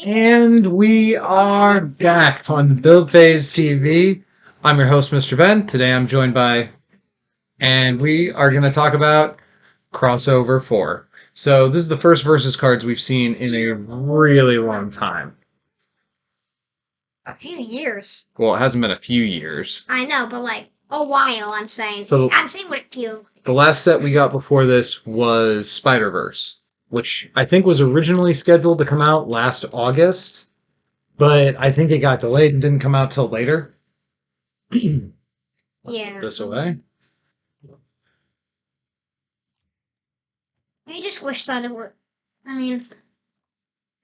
And we are back on Build Phase TV. I'm your host, Mr. Ben. Today I'm joined by, and we are going to talk about Crossover 4. So this is the first versus cards we've seen in a really long time. A few years. Well, it hasn't been a few years. I know, but like a while, I'm saying. So I'm saying what it feels like. The last set we got before this was Spider-Verse, which I think was originally scheduled to come out last August, but I think it got delayed and didn't come out till later. Yeah. This away. I just wish that it were. I mean,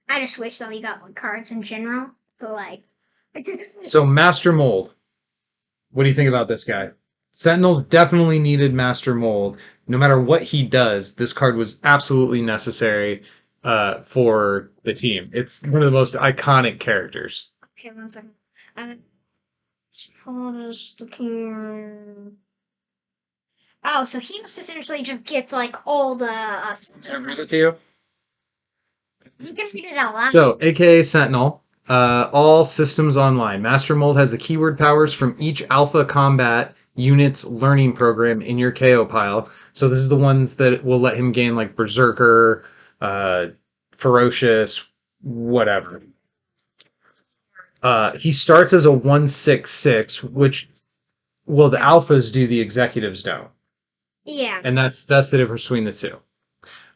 I just wish that we got more cards in general, but like. So Master Mold. What do you think about this guy? Sentinels definitely needed Master Mold. No matter what he does, this card was absolutely necessary for the team. It's one of the most iconic characters. Okay, 1 second. Oh, so he just essentially just gets like all the. Can I read it to you? You can read it out loud. So, aka Sentinel, all systems online. Master Mold has the keyword powers from each Alpha Combat unit's learning program in your KO pile. So this is the ones that will let him gain like Berserker, Ferocious, whatever. He starts as a 1/6/6, which, well, the alphas do, the executives don't. Yeah. And that's the difference between the two.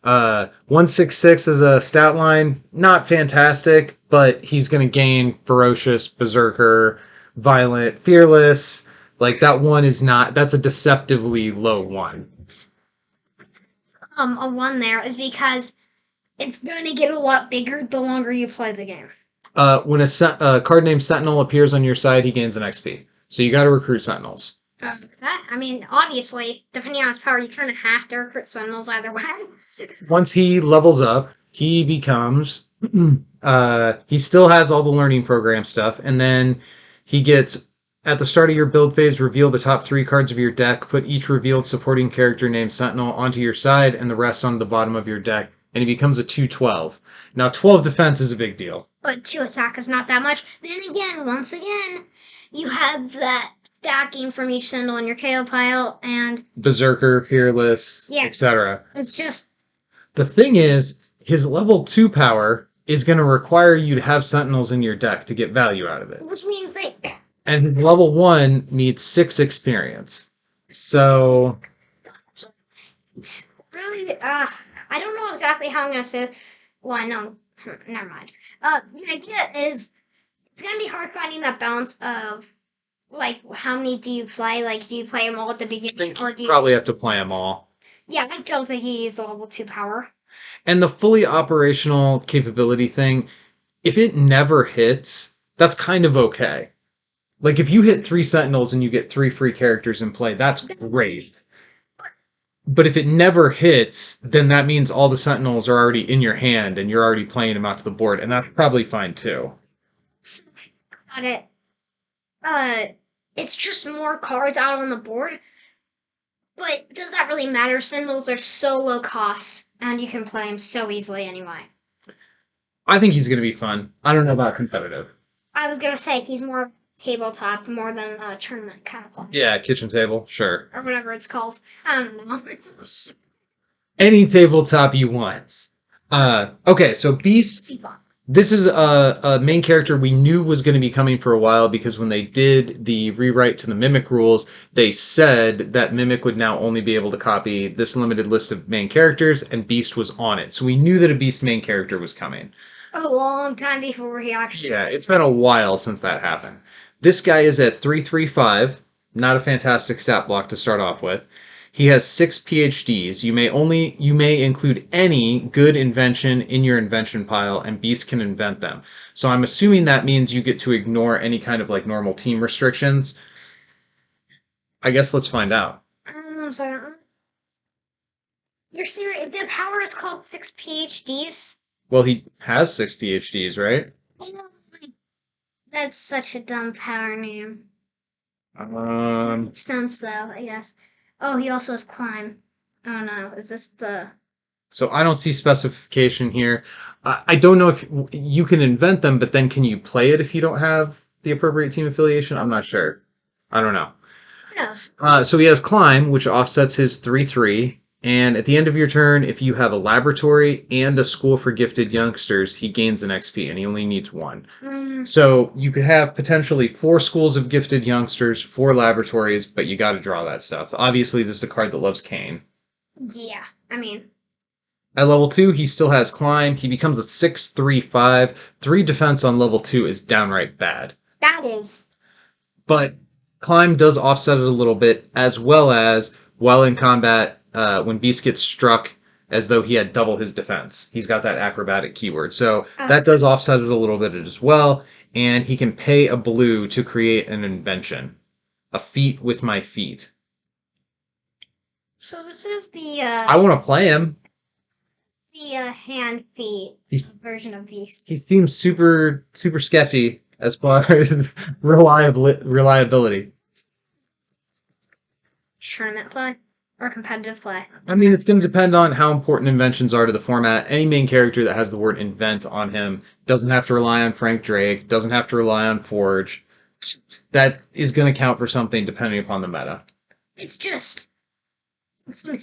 1/6/6 is a stat line, not fantastic, but he's going to gain Ferocious, Berserker, Violent, Fearless. Like that one is not. That's a deceptively low one. A 1 there is because it's going to get a lot bigger the longer you play the game. When a card named Sentinel appears on your side, he gains an XP. So you got to recruit Sentinels. Okay. I mean, obviously, depending on his power, you kind of have to recruit Sentinels either way. Once he levels up, he becomes. He still has all the learning program stuff, and then he gets. At the start of your build phase, reveal the top 3 cards of your deck. Put each revealed supporting character named Sentinel onto your side and the rest on the bottom of your deck, and he becomes a 2/12. Now, 12 defense is a big deal. But 2 attack is not that much. Then again, once again, you have that stacking from each Sentinel in your KO pile, and Berserker, Fearless, yeah, etc. It's just... The thing is, his level 2 power is going to require you to have Sentinels in your deck to get value out of it. Which means they... And his level 1 needs 6 experience. So... It's really... I don't know exactly how I'm going to say it. Well, I know. Never mind. The idea is, it's going to be hard finding that balance of, like, how many do you play? Like, do you play them all at the beginning? Or do you probably have to play them all. Yeah, I don't think he used the level 2 power. And the fully operational capability thing, if it never hits, that's kind of okay. Like, if you hit 3 Sentinels and you get 3 free characters in play, that's great. But if it never hits, then that means all the Sentinels are already in your hand and you're already playing them out to the board, and that's probably fine too. Got it. It's just more cards out on the board. But does that really matter? Sentinels are so low cost, and you can play them so easily anyway. I think he's going to be fun. I don't know about competitive. I was going to say, he's more tabletop, more than a tournament kind of play. Yeah, kitchen table, sure. Or whatever it's called. I don't know. Any tabletop you want. Okay, so Beast... This is a main character we knew was going to be coming for a while because when they did the rewrite to the Mimic rules, they said that Mimic would now only be able to copy this limited list of main characters, and Beast was on it. So we knew that a Beast main character was coming. A long time before he actually... Yeah, it's been a while since that happened. This guy is at 3/3/5, not a fantastic stat block to start off with. He has 6 PhDs. You may include any good invention in your invention pile, and Beast can invent them. So I'm assuming that means you get to ignore any kind of like normal team restrictions. I guess let's find out. You're serious? The power is called 6 PhDs? Well, he has 6 PhDs, right? I know, that's such a dumb power name. Makes sense though, I guess. Oh, he also has climb. I don't know. Is this the? So I don't see specification here. I don't know if you can invent them, but then can you play it if you don't have the appropriate team affiliation? I'm not sure. I don't know. Who knows? So he has climb, which offsets his 3/3. And at the end of your turn, if you have a laboratory and a school for gifted youngsters, he gains an XP, and he only needs one. So you could have potentially 4 schools of gifted youngsters, 4 laboratories, but you got to draw that stuff. Obviously, this is a card that loves Kane. Yeah. I mean, At level 2, he still has climb. He becomes a 6/3/5. 3 defense on level 2 is downright bad. that is. But climb does offset it a little bit, as well as while in combat, when Beast gets struck, as though he had double his defense. He's got that acrobatic keyword. So that does offset it a little bit as well. And he can pay a blue to create an invention. A feat with my feet. So this is I want to play him. the hand feet version of Beast. He seems super sketchy as far as reliability. Tournament play or competitive play. I mean, it's going to depend on how important inventions are to the format. Any main character that has the word invent on him doesn't have to rely on Frank Drake, doesn't have to rely on Forge. That is going to count for something depending upon the meta. It seems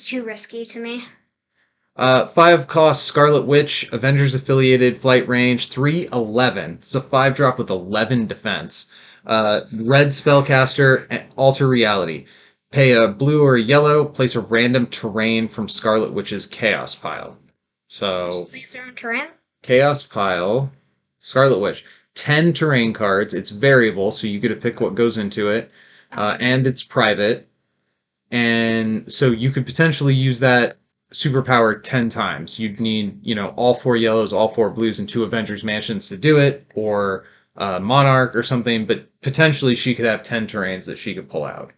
too risky to me. 5 cost Scarlet Witch, Avengers affiliated, flight range, 3/11. It's a 5-drop with 11 defense. Red spellcaster, and alter reality. Pay a blue or a yellow, place a random terrain from Scarlet Witch's Chaos pile. So, Terrain? Chaos pile, Scarlet Witch. 10 terrain cards. It's variable, so you get to pick what goes into it. And it's private. And so you could potentially use that superpower 10 times. You'd need, all 4 yellows, all 4 blues, and 2 Avengers Mansions to do it, or Monarch or something, but potentially she could have 10 terrains that she could pull out.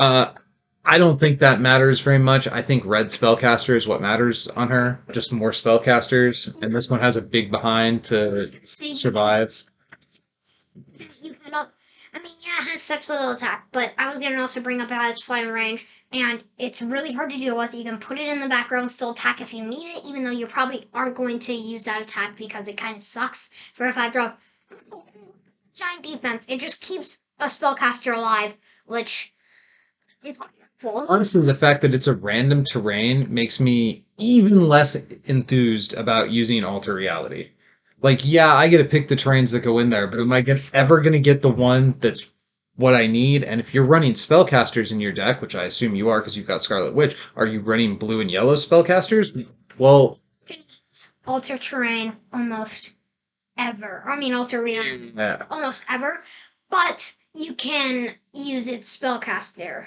I don't think that matters very much. I think red spellcaster is what matters on her. Just more spellcasters, and this one has a big behind to survive. You cannot. I mean, yeah, it has such little attack, but I was gonna also bring up it has flight and range, and it's really hard to deal with. You can put it in the back row and still attack if you need it, even though you probably aren't going to use that attack because it kind of sucks for a 5-drop. Giant defense. It just keeps a spellcaster alive, which is cool. Honestly, the fact that it's a random terrain makes me even less enthused about using alter reality. Like, yeah, I get to pick the terrains that go in there, but am I ever going to get the one that's what I need? And if you're running spellcasters in your deck, which I assume you are because you've got Scarlet Witch, are you running blue and yellow spellcasters? Well, alter terrain almost ever. I mean, alter reality almost ever, but you can use its spellcaster.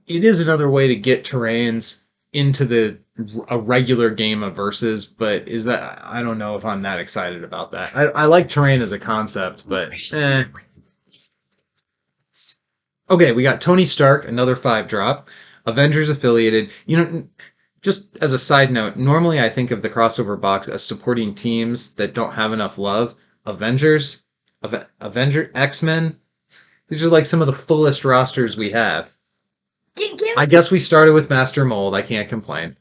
It is another way to get terrains into a regular game of Versus, but I don't know if I'm that excited about that. I like terrain as a concept, but Okay, we got Tony Stark, another 5-drop. Avengers affiliated. Just as a side note, normally I think of the crossover box as supporting teams that don't have enough love. Avengers, X-Men, these are like some of the fullest rosters we have. I guess we started with Master Mold. I can't complain.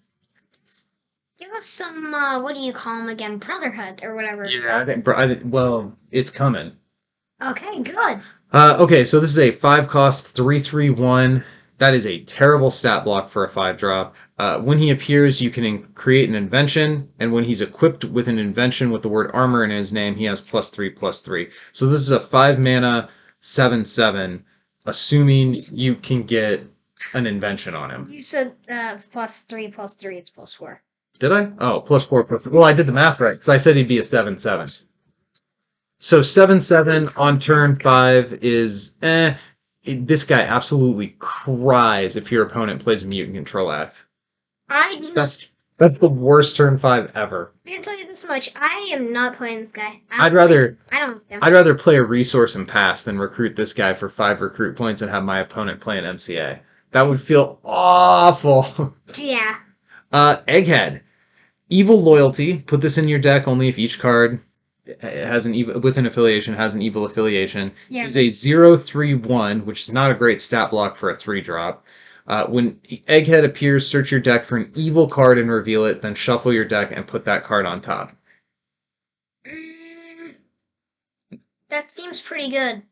Give us some, what do you call them again? Brotherhood or whatever. Yeah, well, it's coming. Okay, good. Okay, so this is a 5-cost 3/3/1. That is a terrible stat block for a 5-drop. When he appears, you can create an invention, and when he's equipped with an invention with the word armor in his name, he has +3/+3. So this is a 5-mana 7/7, assuming you can get an invention on him. You said +3/+3, it's +4. Did I? Oh, +4/+3. Well, I did the math right, because I said he'd be a 7/7. So 7/7 on turn 5 is this guy absolutely cries if your opponent plays a Mutant Control Act. That's the worst turn 5 ever. I can tell you this much: I am not playing this guy. I'd rather I play a resource and pass than recruit this guy for 5 recruit points and have my opponent play an MCA. That would feel awful. Yeah. Egghead, evil loyalty. Put this in your deck only if each card has an evil with an affiliation has an evil affiliation. Yeah. He's a 0/3/1, which is not a great stat block for a 3-drop. When Egghead appears, search your deck for an evil card and reveal it, then shuffle your deck and put that card on top. Mm, that seems pretty good.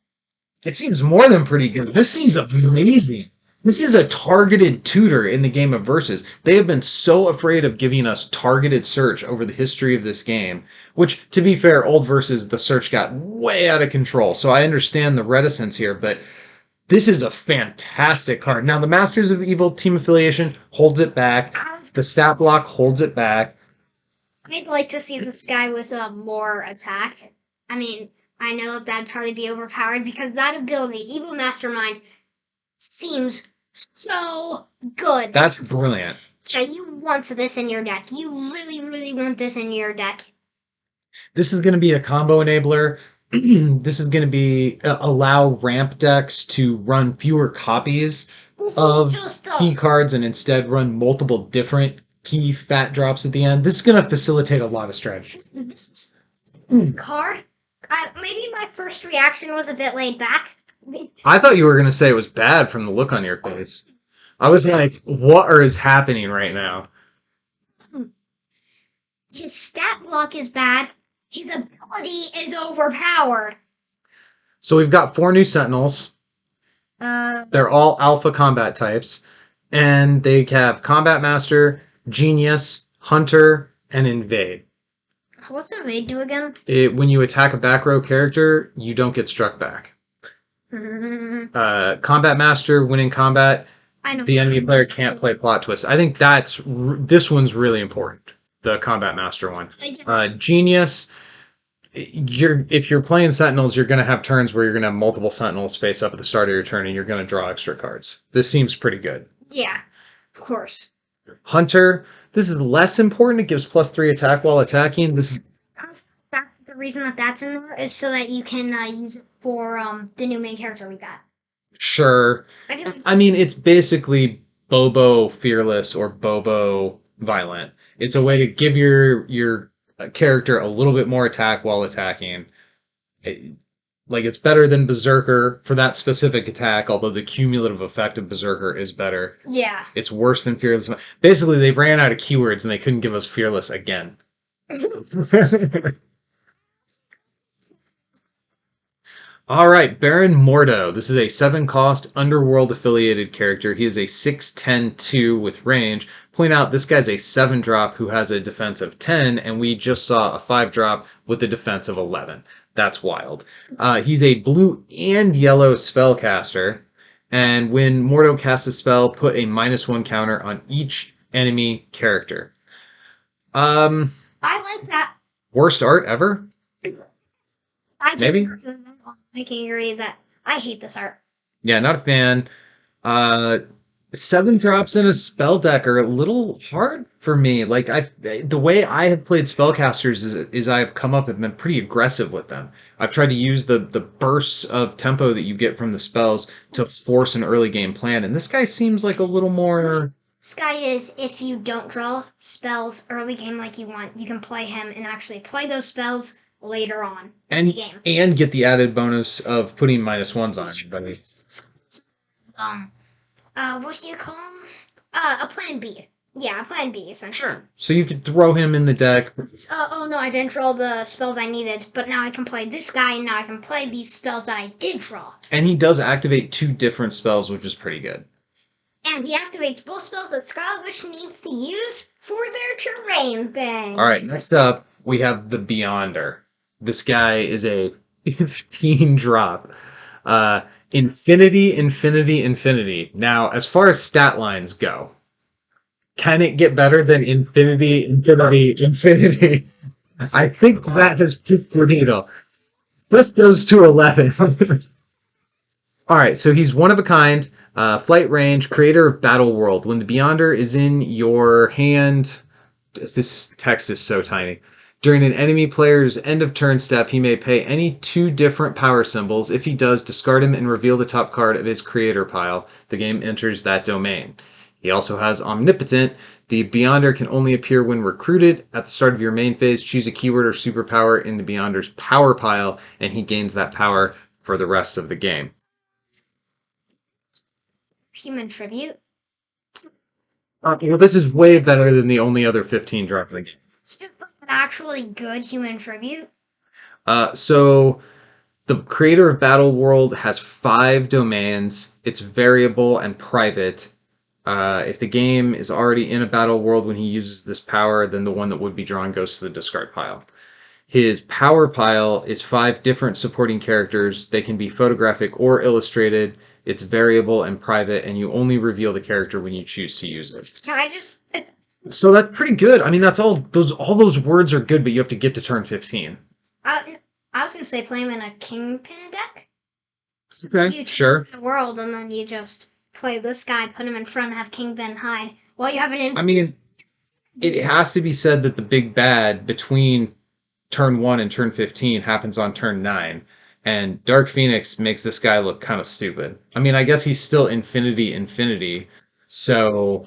It seems more than pretty good. This seems amazing. This is a targeted tutor in the game of Versus. They have been so afraid of giving us targeted search over the history of this game, which, to be fair, old Versus, the search got way out of control. So I understand the reticence here, but this is a fantastic card. Now, the Masters of Evil team affiliation holds it back. The stat block holds it back. I'd like to see this guy with more attack. I mean, I know that'd probably be overpowered because that ability, Evil Mastermind, seems so good. That's brilliant. Yeah, you want this in your deck. You really, really want this in your deck. This is going to be a combo enabler. This is going to be allow ramp decks to run fewer copies of key cards and instead run multiple different key fat drops at the end. This is going to facilitate a lot of strategy. This card, maybe my first reaction was a bit laid back. I thought you were going to say it was bad from the look on your face. I was like, what is happening right now? His stat block is bad. His ability is overpowered. So we've got 4 new Sentinels. Uh, They're all alpha combat types. And they have Combat Master, Genius, Hunter, and Invade. what's Invade do again? When you attack a back row character, you don't get struck back. Combat Master, when in combat, I know. the enemy player can't play Plot Twist. I think this one's really important. The Combat Master one. Genius, if you're playing Sentinels, you're going to have turns where you're going to have multiple Sentinels face up at the start of your turn, and you're going to draw extra cards. This seems pretty good. Yeah, of course. Hunter, this is less important. It gives +3 attack while attacking. The reason that's in there is so that you can use it for the new main character we got. Sure. I mean, it's basically Bobo Fearless or Bobo Violent. It's a way to give your character a little bit more attack while attacking. It's better than Berserker for that specific attack, although the cumulative effect of Berserker is better. Yeah. It's worse than Fearless. Basically, they ran out of keywords and they couldn't give us Fearless again. All right, Baron Mordo. This is a 7-cost Underworld affiliated character. He is a 6/10/2 with range. Point out this guy's a 7-drop who has a defense of 10, and we just saw a 5-drop with a defense of 11. That's wild. He's a blue and yellow spellcaster, and when Mordo casts a spell, put a -1 counter on each enemy character. I like that. Worst art ever? Maybe? I can agree that I hate this art. Yeah, not a fan. 7 drops in a spell deck are a little hard for me. The way I have played spellcasters is I've come up and been pretty aggressive with them. I've tried to use the bursts of tempo that you get from the spells to force an early game plan, and this guy seems like a little more. This guy is, if you don't draw spells early game like you want, you can play him and actually play those spells later on in the game. And get the added bonus of putting -1s on everybody. What do you call him? A plan B. Yeah, a plan B, essentially. Sure. So you could throw him in the deck. Oh no, I didn't draw the spells I needed, but now I can play this guy, and now I can play these spells that I did draw. And he does activate 2 different spells, which is pretty good. And he activates both spells that Scarlet Witch needs to use for their terrain thing. All right, next up, we have the Beyonder. This guy is a 15-drop. Infinity, infinity, infinity. Now, as far as stat lines go, can it get better than infinity, infinity, infinity? I think that has picked the needle. This goes to 11. All right, so he's one of a kind, flight range, creator of Battle World. When the Beyonder is in your hand, this text is so tiny. During an enemy player's end of turn step, he may pay any 2 different power symbols. If he does, discard him and reveal the top card of his creator pile. The game enters that domain. He also has Omnipotent. The Beyonder can only appear when recruited. At the start of your main phase, choose a keyword or superpower in the Beyonder's power pile, and he gains that power for the rest of the game. Human Tribute. Well, this is way better than the only other 15 drugs. It's just like an actually good human tribute. So the creator of Battle World has 5 domains. It's variable and private. If the game is already in a battle world when he uses this power, then the one that would be drawn goes to the discard pile. His power pile is 5 different supporting characters. They can be photographic or illustrated. It's variable and private, and you only reveal the character when you choose to use it. Can I just? So that's pretty good. I mean, that's all those words are good, but you have to get to turn 15. I was gonna say play him in a kingpin deck. Okay, You sure. take the world, and then you just play this guy, put him in front, and have Kingpin hide. While you have it in. I mean, it has to be said that the big bad between turn 1 and turn 15 happens on turn 9. And Dark Phoenix makes this guy look kind of stupid. I mean, I guess he's still Infinity, so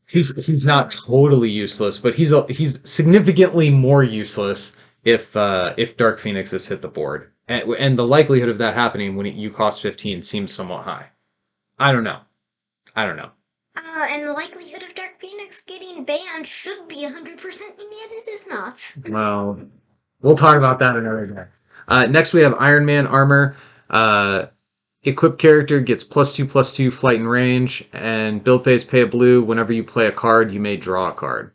he's not totally useless, but he's significantly more useless if Dark Phoenix has hit the board. And the likelihood of that happening when you cost 15 seems somewhat high. I don't know. I don't know. And the likelihood of Dark Phoenix getting banned should be 100%, and yet it is not. Well, we'll talk about that another day. Next, we have Iron Man armor. Equipped character gets +2/+2 flight and range, and build phase pay a blue. Whenever you play a card, you may draw a card.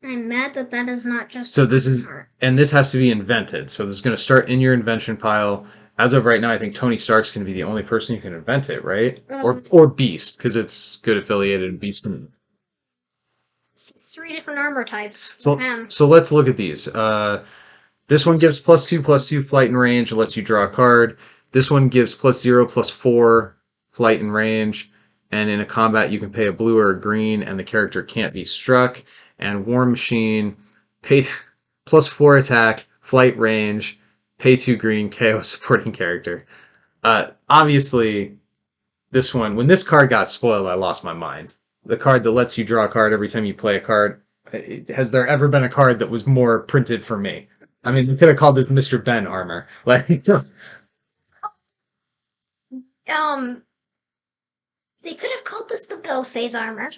I'm mad that that is not just. So this has to be invented. So this is going to start in your invention pile. As of right now, I think Tony Stark's going to be the only person who can invent it, right? Or Beast, because it's good affiliated and Beast can. It's 3 different armor types. So let's look at these. This one gives +2/+2 flight and range. It lets you draw a card. This one gives +0/+4 flight and range. And in a combat, you can pay a blue or a green, and the character can't be struck. And War Machine, pay +4 attack, flight range, pay 2 green, KO supporting character. Obviously, this one, when this card got spoiled, I lost my mind. The card that lets you draw a card every time you play a card. Has there ever been a card that was more printed for me? I mean, you could have called it Mr. Ben armor. Like, Um, they could have called this the build phase armor.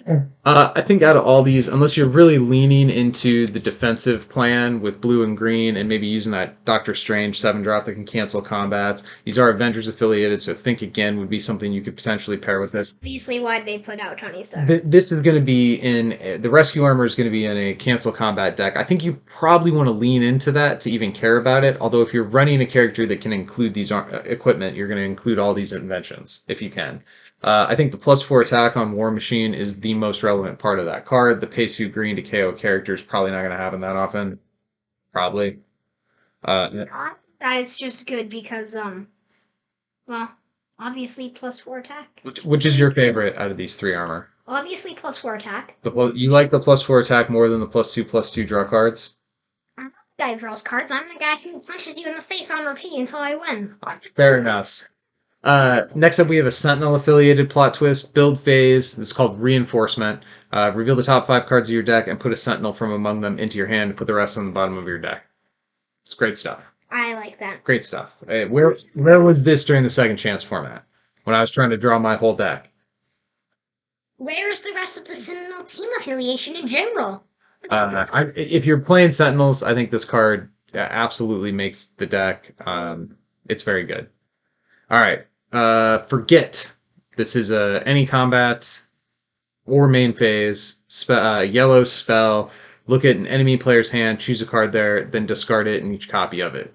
I think out of all these, unless you're really leaning into the defensive plan with blue and green and maybe using that Doctor Strange 7-drop that can cancel combats, these are Avengers affiliated, so Think Again would be something you could potentially pair with this. Obviously, why they put out Tony Stark. This is going to be in the rescue armor is going to be in a cancel combat deck. I think you probably want to lean into that to even care about it. Although if you're running a character that can include these equipment, you're going to include all these inventions if you can. I think the +4 attack on War Machine is the most relevant part of that card. The pay 2 green to KO character is probably not going to happen that often. Probably. That is just good because, well, obviously +4 attack. Which is your favorite out of these 3 armor? Obviously +4 attack. You like the +4 attack more than the +2/+2 draw cards? I'm not the guy who draws cards. I'm the guy who punches you in the face on repeat until I win. Fair enough. Next up, we have a Sentinel affiliated plot twist. Build phase. This is called Reinforcement. Reveal the top 5 cards of your deck and put a Sentinel from among them into your hand. Put the rest on the bottom of your deck. It's great stuff. I like that. Great stuff. Where was this during the second chance format when I was trying to draw my whole deck? Where's the rest of the Sentinel team affiliation in general? If you're playing Sentinels, I think this card absolutely makes the deck. It's very good. All right. Forget. This is any combat or main phase. Yellow spell. Look at an enemy player's hand, choose a card there, then discard it in each copy of it.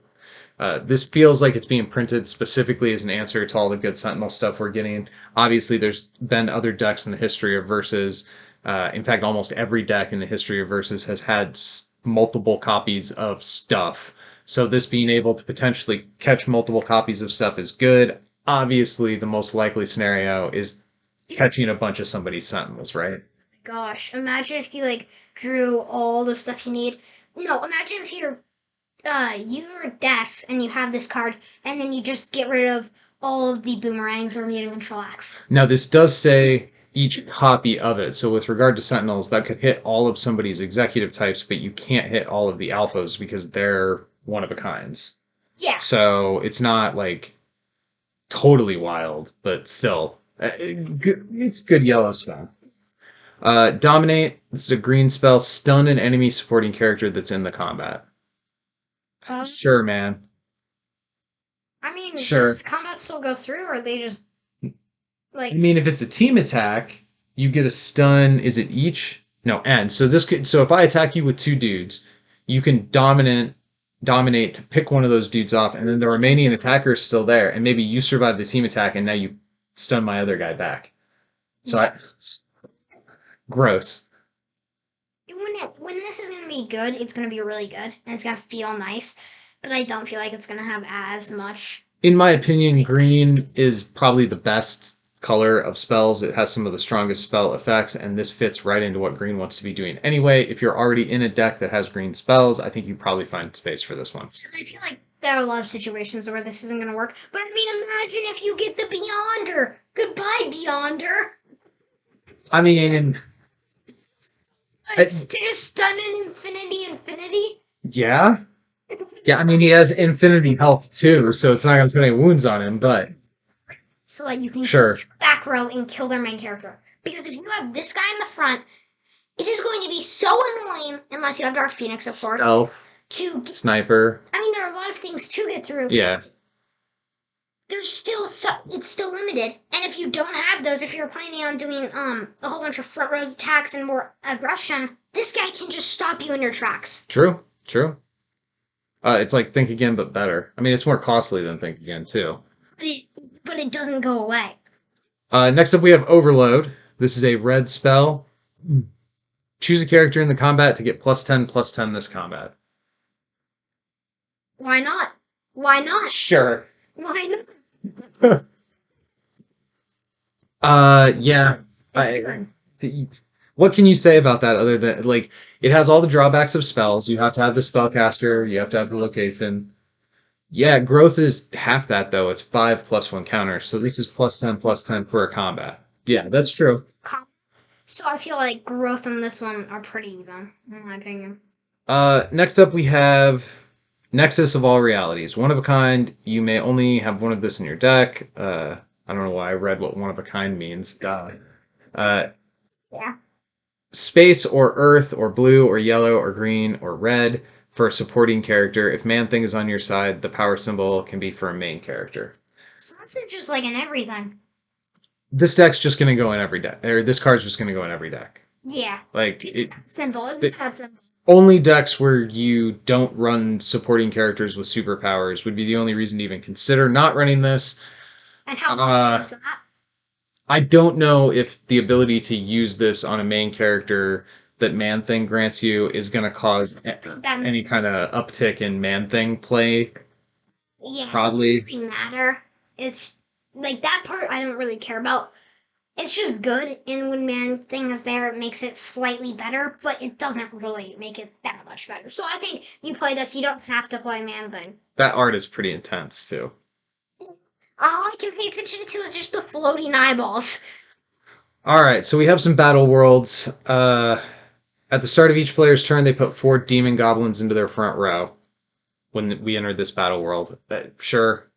This feels like it's being printed specifically as an answer to all the good Sentinel stuff we're getting. Obviously, there's been other decks in the history of Versus. In fact, almost every deck in the history of Versus has had multiple copies of stuff. So this being able to potentially catch multiple copies of stuff is good. Obviously, the most likely scenario is catching a bunch of somebody's Sentinels, right? Gosh, imagine if you drew all the stuff you need. No, imagine if you're Dex and you have this card, and then you just get rid of all of the boomerangs or mutant control acts. Now this does say each copy of it. So with regard to Sentinels, that could hit all of somebody's executive types, but you can't hit all of the alphas because they're one of a kinds. Yeah. So it's not totally wild, but still, it's good yellow stuff. Dominate. This is a green spell. Stun an enemy supporting character that's in the combat. Uh, Sure, man. I mean, does Sure. the combat still go through, or they just I like? mean, if it's a team attack, you get a stun. Is it each? No, and so this could. So if I attack you with two dudes, you can dominate to pick one of those dudes off, and then the remaining attacker is still there, and maybe you survive the team attack, and now you stun my other guy back. So Yeah. I, gross. When this is gonna be good, it's gonna be really good, and it's gonna feel nice. But I don't feel like it's gonna have as much. In my opinion, Like, green is probably the best color of spells. It has some of the strongest spell effects, and this fits right into what green wants to be doing. Anyway, if you're already in a deck that has green spells, I think you probably find space for this one. I feel like there are a lot of situations where this isn't gonna work. But I mean, imagine if you get the Beyonder. Goodbye, Beyonder. I mean, To just stun an infinity. yeah. Yeah, I mean, he has infinity health too, so it's not going to put any wounds on him, but So like you can sure. back row and kill their main character. Because if you have this guy in the front, it is going to be so annoying, unless you have Dark Phoenix, of course, Stealth, to sniper. I mean, there are a lot of things to get through. Yeah, There's still it's still limited, and if you don't have those, if you're planning on doing a whole bunch of front row attacks and more aggression, this guy can just stop you in your tracks. true, true. It's like Think Again, but better. I mean, it's more costly than Think Again, too. But it but it doesn't go away. Next up, we have Overload. This is a red spell. Choose a character in the combat to get +10/+10 this combat. Why not? Why not? Sure. Why not? Yeah. It's good. What can you say about that other than, like, it has all the drawbacks of spells. You have to have the spellcaster, you have to have the location. Yeah, growth is half that though. It's 5+1 counters. So this is +10/+10 for a combat. Yeah, that's true. So I feel like growth and this one are pretty even, in my opinion. Next up we have Nexus of All Realities. One of a kind. You may only have one of this in your deck. I don't know why I read what one of a kind means. Uh, Yeah. Space or earth or blue or yellow or green or red for a supporting character. If Man Thing is on your side, the power symbol can be for a main character. So that's just like in everything. This deck's just gonna go in every deck, or this card's just gonna go in every deck. Yeah. Like It's it, not simple. It's the not simple. only decks where you don't run supporting characters with superpowers would be the only reason to even consider not running this. And how often Uh, is that? I don't know if the ability to use this on a main character that Man Thing grants you is going to cause That any kind of uptick in Man Thing play. Yeah, it Probably. doesn't really matter. It's like that part I don't really care about. It's just good, and when Man Thing is there, it makes it slightly better, but it doesn't really make it that much better. So I think you play this, you don't have to play Man Thing. That art is pretty intense too. All I can pay attention to is just the floating eyeballs. All right, so we have some battle worlds. At the start of each player's turn, they put 4 demon goblins into their front row when we enter this battle world. Sure.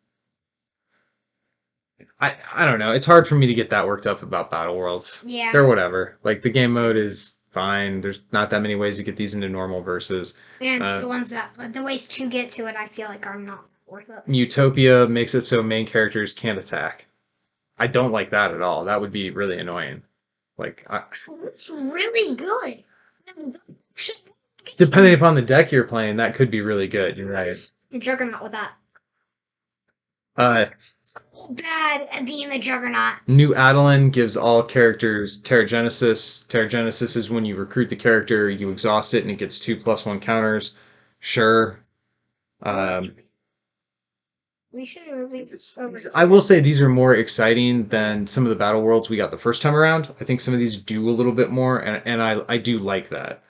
I don't know. It's hard for me to get that worked up about battle worlds. Yeah. They're whatever. Like the game mode is fine. There's not that many ways to get these into normal versus. And the ways to get to it, I feel like are not worth it. Utopia makes it so main characters can't attack. I don't like that at all. That would be really annoying. Like, It's really good. depending upon the deck you're playing, that could be really good. You're right. You're Juggernaut with that. Uh, So bad at being the Juggernaut. New Adeline gives all characters Terrigenesis. Terrigenesis is when you recruit the character, you exhaust it, and it gets 2+1 counters. Sure. We should release over. I will say these are more exciting than some of the battle worlds we got the first time around. I think some of these do a little bit more, and I do like that.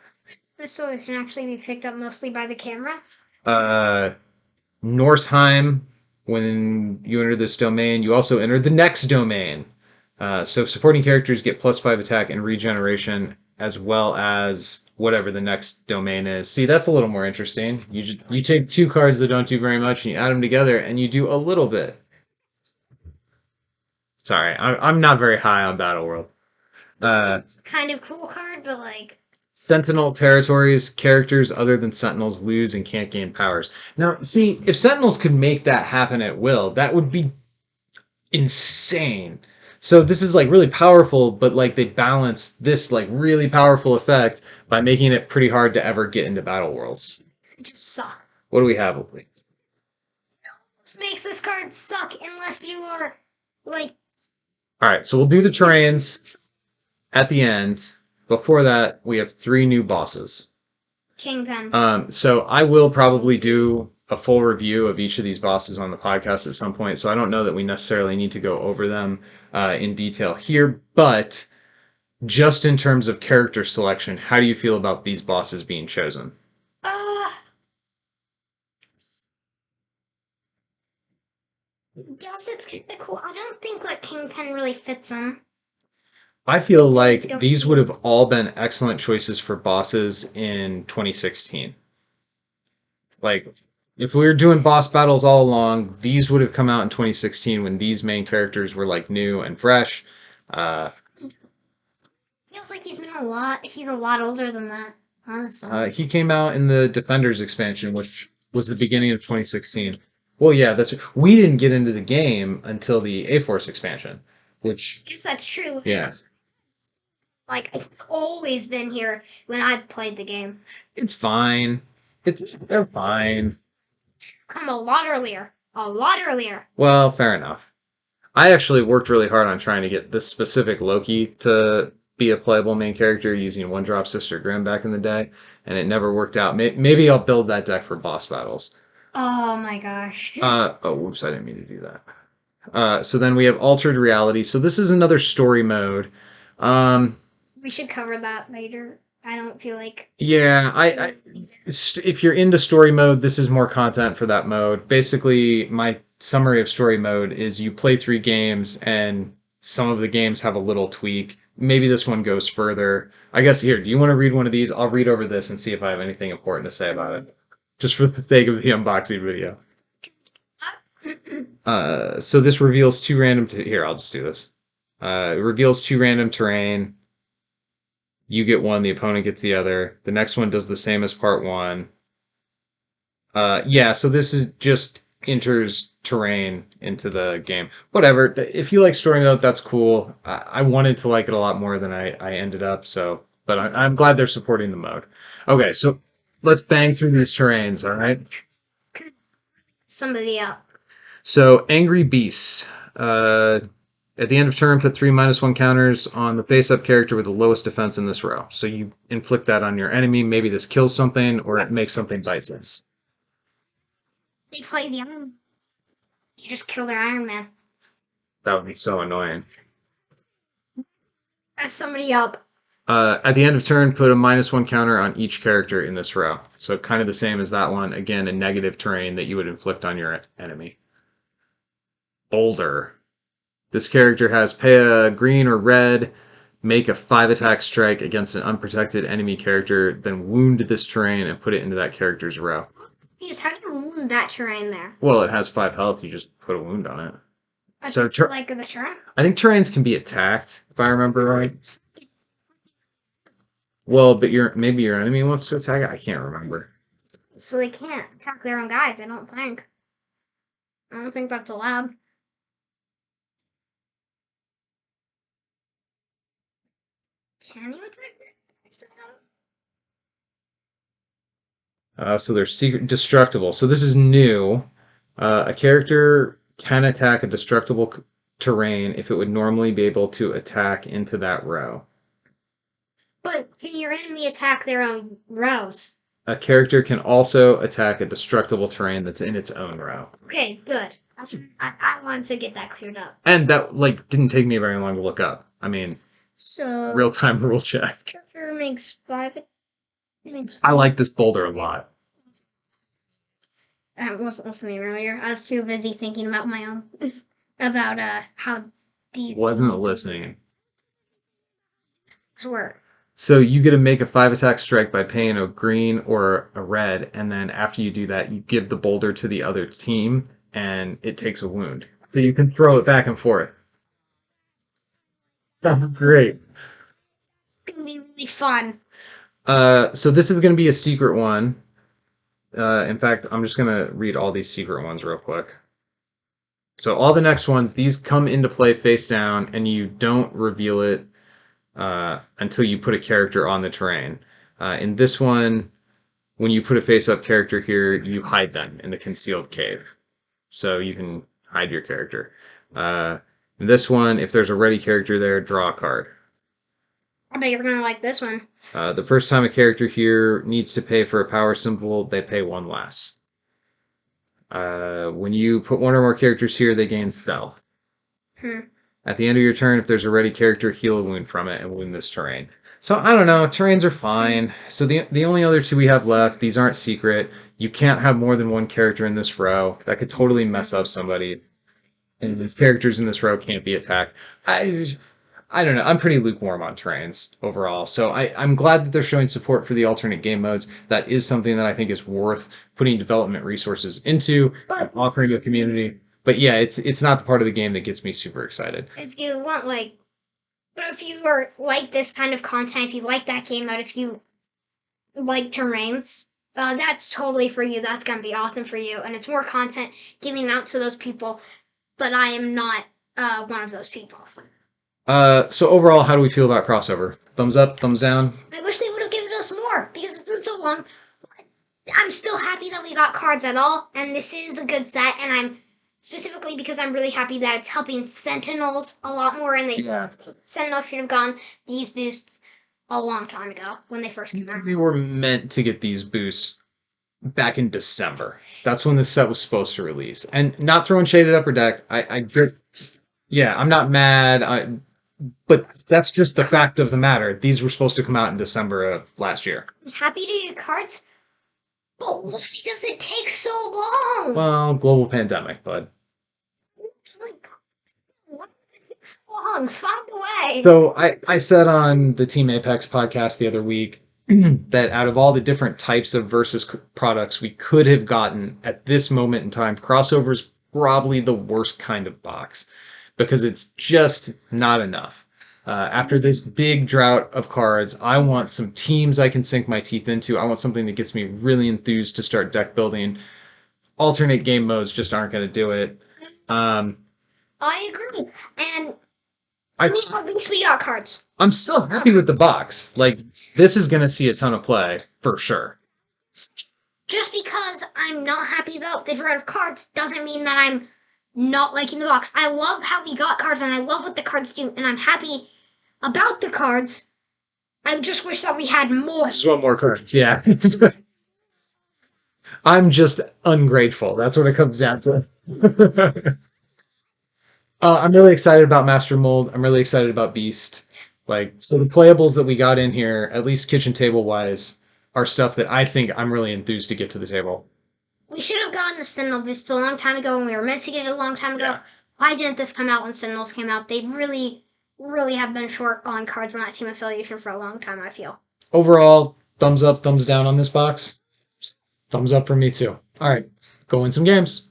This so it can actually be picked up mostly by the camera. Norseheim, when you enter this domain, you also enter the next domain. So supporting characters get +5 attack and regeneration, as well as whatever the next domain is. See, that's a little more interesting. You take 2 cards that don't do very much, and you add them together, and you do a little bit. Sorry, I'm not very high on Battle World. It's kind of cool card, but like, Sentinel territories, characters other than Sentinels lose and can't gain powers. Now, see, if Sentinels could make that happen at will, that would be insane. So this is like really powerful, but like they balance this like really powerful effect by making it pretty hard to ever get into battle worlds. it just sucks. What do we have? This makes this card suck unless you are like All right, so we'll do the terrains at the end. Before that, we have 3 new bosses. Kingpin. So I will probably do a full review of each of these bosses on the podcast at some point. So I don't know that we necessarily need to go over them in detail here, but just in terms of character selection, how do you feel about these bosses being chosen? Uh, guess it's kind of cool. I don't think like Kingpin really fits him. I feel like these would have all been excellent choices for bosses in 2016. Like, if we were doing boss battles all along, these would have come out in 2016 when these main characters were like new and fresh. Uh, Feels like he's been a lot. He's a lot older than that, honestly. he came out in the Defenders expansion, which was the beginning of 2016. Well, yeah, we didn't get into the game until the A-Force expansion, which I guess that's true. yeah, Like it's always been here when I played the game. it's fine. They're fine. Come a lot earlier. A lot earlier. Well, fair enough. I actually worked really hard on trying to get this specific Loki to be a playable main character using One Drop Sister Grimm back in the day, and it never worked out. Maybe I'll build that deck for boss battles. Oh my gosh. Oh, whoops, I didn't mean to do that. So then we have Altered Reality. So this is another story mode. Um, We should cover that later. I don't feel like. yeah, if you're into story mode, this is more content for that mode. Basically, my summary of story mode is you play 3 games, and some of the games have a little tweak. Maybe this one goes further. I guess here, do you want to read one of these? I'll read over this and see if I have anything important to say about it, just for the sake of the unboxing video. So this reveals 2 random. Here, I'll just do this. It reveals 2 random terrain. You get one, the opponent gets the other. The next one does the same as part 1. Yeah, so this is just enters terrain into the game. Whatever. If you like story mode, that's cool. I wanted to like it a lot more than I ended up, so but I'm glad they're supporting the mode. Okay, so let's bang through these terrains, all right? Somebody up. So Angry Beasts. At the end of turn, put 3 -1 counters on the face-up character with the lowest defense in this row. So you inflict that on your enemy. Maybe this kills something, or it makes something bite sense. They play the Iron. You just kill their Iron Man. That would be so annoying. That's somebody up. At the end of turn, put a -1 counter on each character in this row. So kind of the same as that one. Again, a negative terrain that you would inflict on your enemy. Boulder. This character has pay a green or red, make a 5 attack strike against an unprotected enemy character, then wound this terrain and put it into that character's row. Just how do you wound that terrain there? Well, it has 5 health. You just put a wound on it. So like the terrain? I think terrains can be attacked, if I remember right. Well, but maybe your enemy wants to attack it. I can't remember. So they can't attack their own guys. I don't think that's allowed. Can you attack it? So they're secret destructible. So this is new. A character can attack a destructible terrain if it would normally be able to attack into that row. But can your enemy attack their own rows? A character can also attack a destructible terrain that's in its own row. Okay, good. I wanted to get that cleared up. And that didn't take me very long to look up. I mean, so real-time rule check. Character makes 5. I like this boulder a lot. I wasn't listening earlier. I was too busy thinking about my own about how the Wasn't listening. work. So you get to make a 5 attack strike by paying a green or a red, and then after you do that, you give the boulder to the other team, and it takes a wound. So you can throw it back and forth. That's great. really fun. So this is going to be a secret one. In fact, I'm just going to read all these secret ones real quick. So all the next ones, these come into play face down, and you don't reveal it until you put a character on the terrain. In this one, when you put a face-up character here, you hide them in the concealed cave. So you can hide your character. In this one, if there's a ready character there, draw a card. I bet you're gonna like this one. The first time a character here needs to pay for a power symbol, they pay one less. When you put one or more characters here, they gain stealth. At the end of your turn, if there's a ready character, heal a wound from it and wound this terrain. So I don't know, terrains are fine. So the only other two we have left, these aren't secret. You can't have more than one character in this row. That could totally mess up somebody. And the characters in this row can't be attacked. I don't know. I'm pretty lukewarm on terrains overall. So I'm glad that they're showing support for the alternate game modes. That is something that I think is worth putting development resources into, and offering to the community. But yeah, it's not the part of the game that gets me super excited. If you want but if you are like this kind of content, if you like that game mode, if you like terrains, that's totally for you. That's gonna be awesome for you, and it's more content giving out to those people. But I am not one of those people. So overall, how do we feel about crossover? Thumbs up, thumbs down? I wish they would have given us more because it's been so long. I'm still happy that we got cards at all, and this is a good set, and I'm specifically because I'm really happy that it's helping Sentinels a lot more, and Sentinels should have gotten these boosts a long time ago when they first came out. We were meant to get these boosts back in December. That's when the set was supposed to release. And not throwing shade at Upper Deck, I'm not mad. But that's just the fact of the matter. These were supposed to come out in December of last year. I'm happy to get cards, but why does it take so long? Well, global pandemic, bud. It's like, why does it take so long? Find a way. So I said on the Team Apex podcast the other week that out of all the different types of versus products we could have gotten at this moment in time, crossover's probably the worst kind of box because it's just not enough. After this big drought of cards, I want some teams I can sink my teeth into. I want something that gets me really enthused to start deck building. Alternate game modes just aren't going to do it. I agree. And at least we got cards. I'm still happy with the box. Like, this is going to see a ton of play, for sure. Just because I'm not happy about the drought of cards doesn't mean that I'm not liking the box. I love how we got cards, and I love what the cards do, and I'm happy about the cards. I just wish that we had more. Just one more card. Yeah. I'm just ungrateful. That's what it comes down to. I'm really excited about Master Mold. I'm really excited about Beast. So the playables that we got in here, at least kitchen table wise, are stuff that I think I'm really enthused to get to the table. We should have gotten the Sentinel boost a long time ago when we were meant to get it a long time ago. Yeah. Why didn't this come out when Sentinels came out? They really, really have been short on cards on that team affiliation for a long time, I feel. Overall, thumbs up, thumbs down on this box. Thumbs up for me too. All right, go win some games.